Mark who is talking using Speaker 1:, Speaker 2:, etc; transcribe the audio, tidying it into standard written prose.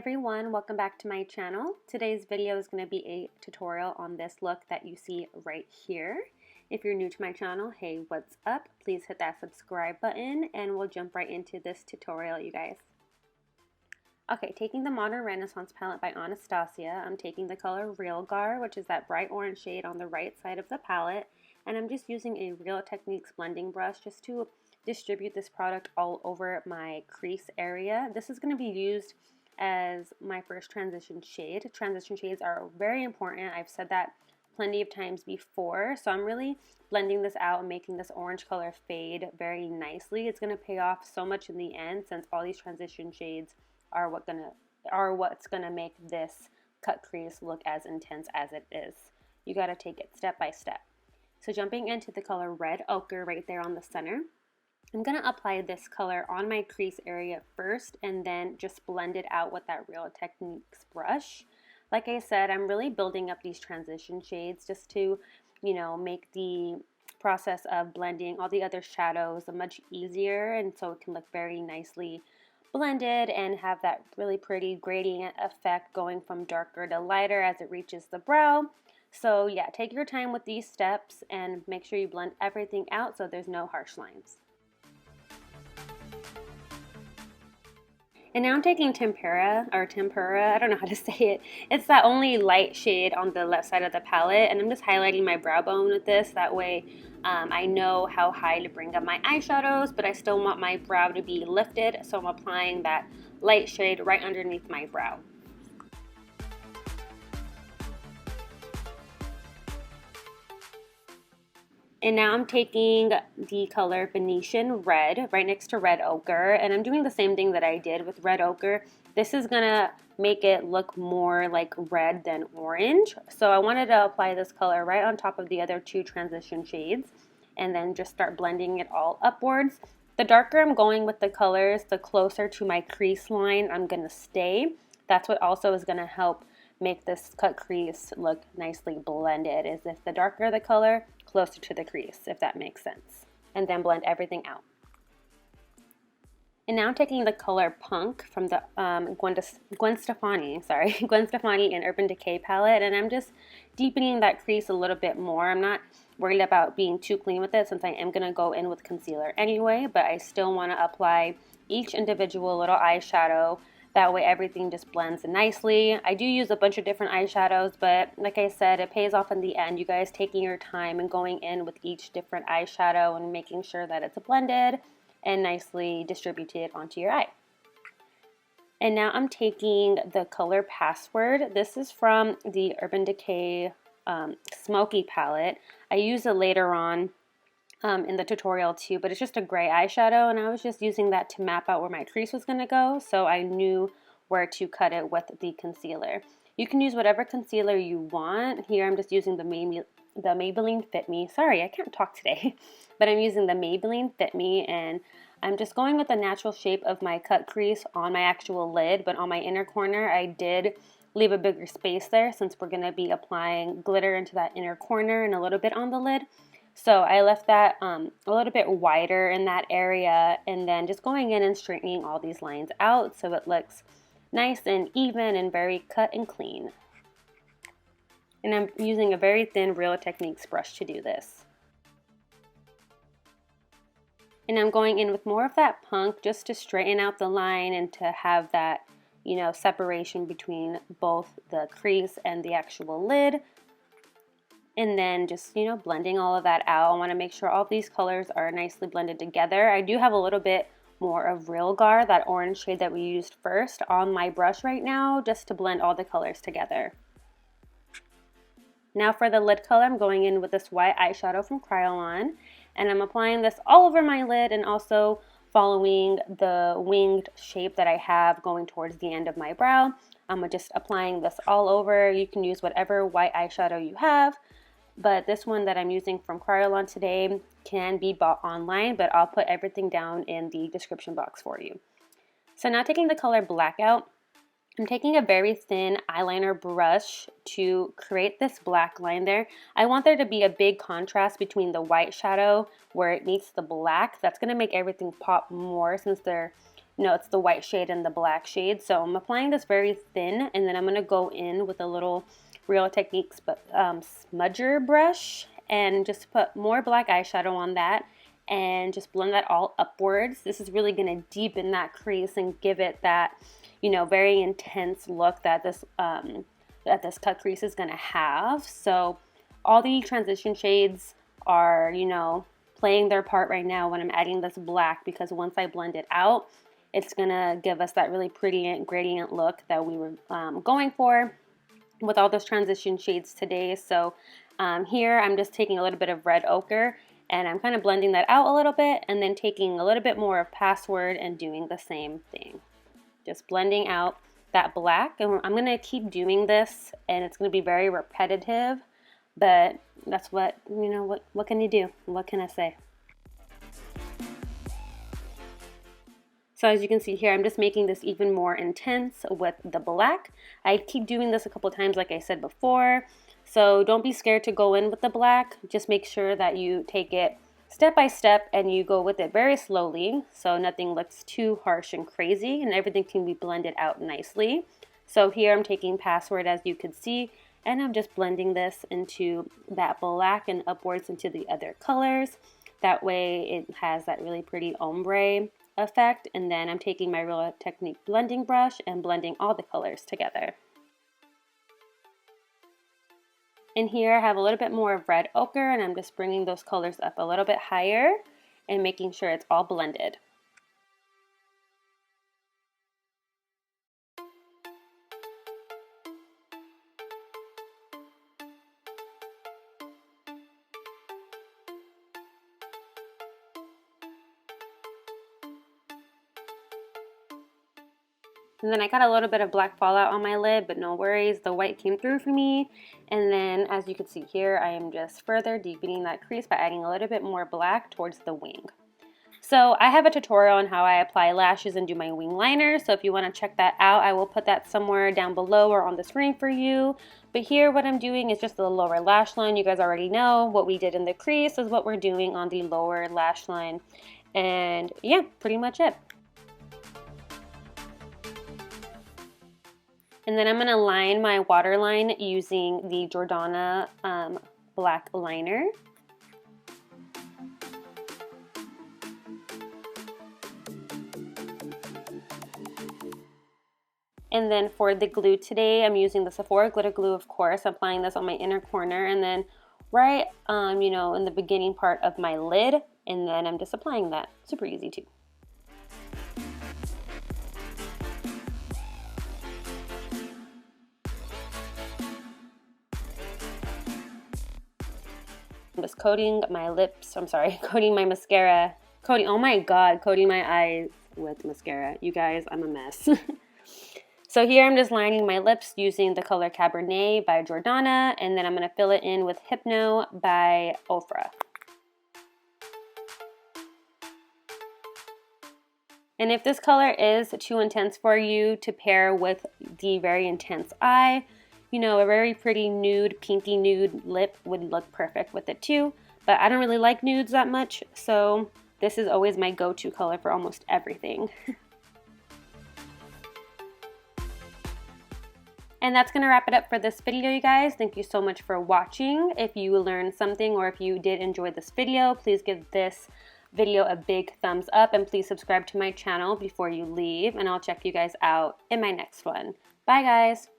Speaker 1: everyone, welcome back to my channel. Today's video is going to be a tutorial on this look that you see right here. If you're new to my channel, hey, what's up? Please hit that subscribe button and we'll jump right into this tutorial, you guys. Okay, taking the Modern Renaissance palette by Anastasia, I'm taking the color Real Gar, which is that bright orange shade on the right side of the palette, and I'm just using a Real Techniques blending brush just to distribute this product all over my crease area. This is going to be used as my first transition shade. Transition shades are very important. I've said that plenty of times before, so I'm really blending this out and making this orange color fade very nicely. It's going to pay off so much in the end, since all these transition shades are what's gonna make this cut crease look as intense as it is. You got to take it step by step. So jumping into the color Red Ochre right there on the center, I'm going to apply this color on my crease area first and then just blend it out with that Real Techniques brush. Like I said, I'm really building up these transition shades just to, make the process of blending all the other shadows much easier, and so it can look very nicely blended and have that really pretty gradient effect going from darker to lighter as it reaches the brow. So yeah, take your time with these steps and make sure you blend everything out so there's no harsh lines. And now I'm taking Tempera, I don't know how to say it. It's that only light shade on the left side of the palette, and I'm just highlighting my brow bone with this. That way I know how high to bring up my eyeshadows, but I still want my brow to be lifted, so I'm applying that light shade right underneath my brow. And now I'm taking the color Venetian Red right next to Red Ochre, and I'm doing the same thing that I did with Red Ochre. This is gonna make it look more like red than orange. So I wanted to apply this color right on top of the other two transition shades and then just start blending it all upwards. The darker I'm going with the colors, the closer to my crease line I'm gonna stay. That's what also is gonna help make this cut crease look nicely blended, is if the darker the color, closer to the crease, if that makes sense. And then blend everything out. And now I'm taking the color Punk from the Gwen Stefani and Urban Decay palette, and I'm just deepening that crease a little bit more. I'm not worried about being too clean with it, since I am going to go in with concealer anyway, but I still want to apply each individual little eyeshadow. That way everything just blends nicely. I do use a bunch of different eyeshadows, but like I said, it pays off in the end. You guys taking your time and going in with each different eyeshadow and making sure that it's blended and nicely distributed onto your eye. And now I'm taking the color Password. This is from the Urban Decay Smokey palette. I use it later on in the tutorial too, but it's just a gray eyeshadow, and I was just using that to map out where my crease was going to go, so I knew where to cut it with the concealer. You can use whatever concealer you want. Here I'm just using the Maybelline Fit Me. Sorry, I can't talk today, but I'm using the Maybelline Fit Me, and I'm just going with the natural shape of my cut crease on my actual lid, but on my inner corner I did leave a bigger space there, since we're going to be applying glitter into that inner corner and a little bit on the lid. So I left that a little bit wider in that area, and then just going in and straightening all these lines out so it looks nice and even and very cut and clean. And I'm using a very thin Real Techniques brush to do this. And I'm going in with more of that Punk just to straighten out the line and to have that, separation between both the crease and the actual lid. And then just, blending all of that out. I want to make sure all of these colors are nicely blended together. I do have a little bit more of Real Gar, that orange shade that we used first, on my brush right now, just to blend all the colors together. Now for the lid color, I'm going in with this white eyeshadow from Kryolan, and I'm applying this all over my lid and also following the winged shape that I have going towards the end of my brow. I'm just applying this all over. You can use whatever white eyeshadow you have, but this one that I'm using from Kryolan today can be bought online, but I'll put everything down in the description box for you. So now taking the color Blackout, I'm taking a very thin eyeliner brush to create this black line there. I want there to be a big contrast between the white shadow where it meets the black. That's going to make everything pop more, since they're no, it's the white shade and the black shade. So I'm applying this very thin, and then I'm going to go in with a little Real Techniques smudger brush and just put more black eyeshadow on that and just blend that all upwards. This is really going to deepen that crease and give it that, you know, very intense look that this cut crease is going to have. So all the transition shades are, you know, playing their part right now when I'm adding this black, because once I blend it out, it's going to give us that really pretty gradient look that we were going for with all those transition shades today. So here I'm just taking a little bit of red ochre and I'm kind of blending that out a little bit, and then taking a little bit more of Password and doing the same thing. Just blending out that black, and I'm going to keep doing this, and it's going to be very repetitive, but that's what, you know, what can you do? What can I say? So as you can see here, I'm just making this even more intense with the black. I keep doing this a couple times, like I said before. So don't be scared to go in with the black. Just make sure that you take it step by step and you go with it very slowly, so nothing looks too harsh and crazy, and everything can be blended out nicely. So here I'm taking Password, as you can see, and I'm just blending this into that black and upwards into the other colors. That way it has that really pretty ombre effect. And then I'm taking my Real Technique blending brush and blending all the colors together. And here I have a little bit more of red ochre, and I'm just bringing those colors up a little bit higher and making sure it's all blended. And then I got a little bit of black fallout on my lid, but no worries, the white came through for me. And then as you can see here, I am just further deepening that crease by adding a little bit more black towards the wing. So I have a tutorial on how I apply lashes and do my wing liner, so if you want to check that out, I will put that somewhere down below or on the screen for you. But here what I'm doing is just the lower lash line. You guys already know what we did in the crease is what we're doing on the lower lash line. And yeah, pretty much it. And then I'm going to line my waterline using the Jordana black liner. And then for the glue today, I'm using the Sephora glitter glue, of course. I'm applying this on my inner corner, and then right, you know, in the beginning part of my lid, and then I'm just applying that. Super easy too. I'm just coating my lips, coating my mascara, oh my god, coating my eyes with mascara. You guys, I'm a mess. So here I'm just lining my lips using the color Cabernet by Jordana, and then I'm going to fill it in with HYPNO by OFRA. And if this color is too intense for you to pair with the very intense eye, you know, a very pretty nude, pinky nude lip would look perfect with it too. But I don't really like nudes that much, so this is always my go-to color for almost everything. And that's going to wrap it up for this video, you guys. Thank you so much for watching. If you learned something or if you did enjoy this video, please give this video a big thumbs up, and please subscribe to my channel before you leave, and I'll check you guys out in my next one. Bye guys.